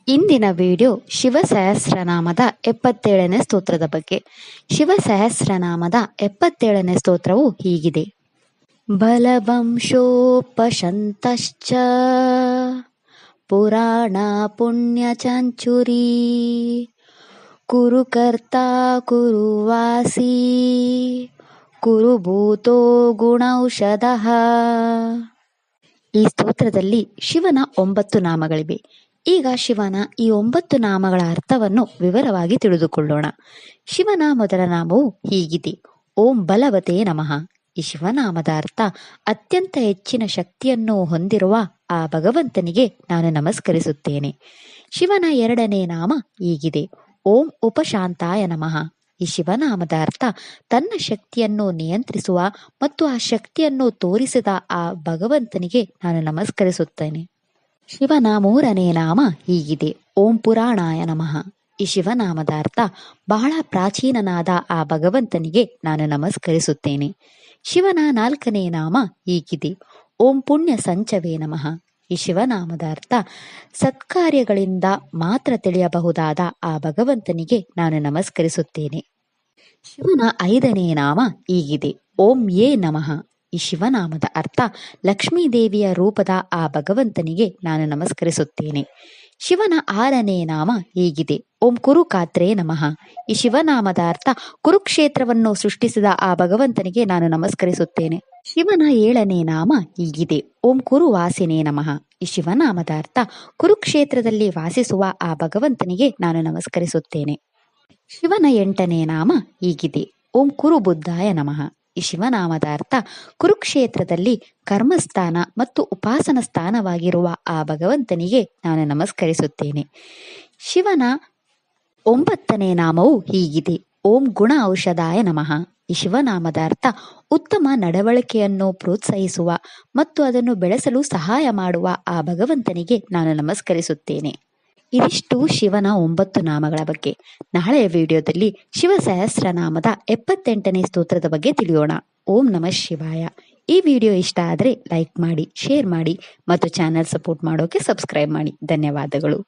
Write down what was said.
ಇಂದಿನ ವಿಡಿಯೋ ಶಿವ ಸಹಸ್ರನಾಮದ 77ನೇ ಸ್ತೋತ್ರದ ಬಗ್ಗೆ. ಶಿವ ಸಹಸ್ರನಾಮದ 77ನೇ ಸ್ತೋತ್ರವು ಹೀಗಿದೆ. ಬಲವಂಶೋಪಶಂತಶ್ಚ ಪುರಾಣ ಪುಣ್ಯಚಂಚುರಿ ಕುರು ಕರ್ತ ಕುರು ವಾಸಿ ಕುರು ಭೂತೋ ಗುಣೌಷಧಃ. ಈ ಸ್ತೋತ್ರದಲ್ಲಿ ಶಿವನ 9 ನಾಮಗಳಿವೆ. ಈಗ ಶಿವನ ಈ 9 ನಾಮಗಳ ಅರ್ಥವನ್ನು ವಿವರವಾಗಿ ತಿಳಿದುಕೊಳ್ಳೋಣ. ಶಿವನ ಮೊದಲ ನಾಮವು ಹೀಗಿದೆ: ಓಂ ಬಲವತೆ ನಮಃ. ಈ ಶಿವನಾಮದ ಅರ್ಥ ಅತ್ಯಂತ ಹೆಚ್ಚಿನ ಶಕ್ತಿಯನ್ನು ಹೊಂದಿರುವ ಆ ಭಗವಂತನಿಗೆ ನಾನು ನಮಸ್ಕರಿಸುತ್ತೇನೆ. ಶಿವನ ಎರಡನೇ ನಾಮ ಹೀಗಿದೆ: ಓಂ ಉಪಶಾಂತಾಯ ನಮಃ. ಈ ಶಿವನಾಮದ ಅರ್ಥ ತನ್ನ ಶಕ್ತಿಯನ್ನು ನಿಯಂತ್ರಿಸುವ ಮತ್ತು ಆ ಶಕ್ತಿಯನ್ನು ತೋರಿಸಿದ ಆ ಭಗವಂತನಿಗೆ ನಾನು ನಮಸ್ಕರಿಸುತ್ತೇನೆ. ಶಿವನ ಮೂರನೇ ನಾಮ ಹೀಗಿದೆ: ಓಂ ಪುರಾಣಾಯ ನಮಃ. ಈ ಶಿವನಾಮದ ಅರ್ಥ ಬಹಳ ಪ್ರಾಚೀನನಾದ ಆ ಭಗವಂತನಿಗೆ ನಾನು ನಮಸ್ಕರಿಸುತ್ತೇನೆ. ಶಿವನ 4ನೇ ನಾಮ ಹೀಗಿದೆ: ಓಂ ಪುಣ್ಯ ಸಂಚವೇ ನಮಃ. ಈ ಶಿವನಾಮದ ಅರ್ಥ ಸತ್ಕಾರ್ಯಗಳಿಂದ ಮಾತ್ರ ತಿಳಿಯಬಹುದಾದ ಆ ಭಗವಂತನಿಗೆ ನಾನು ನಮಸ್ಕರಿಸುತ್ತೇನೆ. ಶಿವನ 5ನೇ ನಾಮ ಹೀಗಿದೆ: ಓಂ ಯೇ ನಮಃ. ಈ ಶಿವನಾಮದ ಅರ್ಥ ಲಕ್ಷ್ಮೀ ದೇವಿಯ ರೂಪದ ಆ ಭಗವಂತನಿಗೆ ನಾನು ನಮಸ್ಕರಿಸುತ್ತೇನೆ. ಶಿವನ 6ನೇ ನಾಮ ಹೀಗಿದೆ: ಓಂ ಕುರುಕಾತ್ರೇ ನಮಃ. ಈ ಶಿವನಾಮದ ಅರ್ಥ ಕುರುಕ್ಷೇತ್ರವನ್ನು ಸೃಷ್ಟಿಸಿದ ಆ ಭಗವಂತನಿಗೆ ನಾನು ನಮಸ್ಕರಿಸುತ್ತೇನೆ. ಶಿವನ 7ನೇ ನಾಮ ಹೀಗಿದೆ: ಓಂ ಕುರುವಾಸಿನೇ ನಮಃ. ಈ ಶಿವನಾಮದ ಅರ್ಥ ಕುರುಕ್ಷೇತ್ರದಲ್ಲಿ ವಾಸಿಸುವ ಆ ಭಗವಂತನಿಗೆ ನಾನು ನಮಸ್ಕರಿಸುತ್ತೇನೆ. ಶಿವನ 8ನೇ ನಾಮ ಹೀಗಿದೆ: ಓಂ ಕುರು ಬುದ್ಧಾಯ ನಮಃ. ಈ ಶಿವನಾಮದ ಅರ್ಥ ಕುರುಕ್ಷೇತ್ರದಲ್ಲಿ ಕರ್ಮಸ್ಥಾನ ಮತ್ತು ಉಪಾಸನ ಸ್ಥಾನವಾಗಿರುವ ಆ ಭಗವಂತನಿಗೆ ನಾನು ನಮಸ್ಕರಿಸುತ್ತೇನೆ. ಶಿವನ 9ನೇ ನಾಮವು ಹೀಗಿದೆ: ಓಂ ಗುಣ ಔಷಧಾಯ ನಮಃ. ಈ ಶಿವನಾಮದ ಅರ್ಥ ಉತ್ತಮ ನಡವಳಿಕೆಯನ್ನು ಪ್ರೋತ್ಸಾಹಿಸುವ ಮತ್ತು ಅದನ್ನು ಬೆಳೆಸಲು ಸಹಾಯ ಮಾಡುವ ಆ ಭಗವಂತನಿಗೆ ನಾನು ನಮಸ್ಕರಿಸುತ್ತೇನೆ. ಇದಿಷ್ಟು ಶಿವನ 9 ನಾಮಗಳ ಬಗ್ಗೆ. ನಾಳೆಯ ವಿಡಿಯೋದಲ್ಲಿ ಶಿವ ಸಹಸ್ರನಾಮದ 78ನೇ ಸ್ತೋತ್ರದ ಬಗ್ಗೆ ತಿಳಿಯೋಣ. ಓಂ ನಮಃ ಶಿವಾಯ. ಈ ವಿಡಿಯೋ ಇಷ್ಟ ಆದರೆ ಲೈಕ್ ಮಾಡಿ, ಶೇರ್ ಮಾಡಿ ಮತ್ತು ಚಾನೆಲ್ ಸಪೋರ್ಟ್ ಮಾಡೋಕೆ ಸಬ್ಸ್ಕ್ರೈಬ್ ಮಾಡಿ. ಧನ್ಯವಾದಗಳು.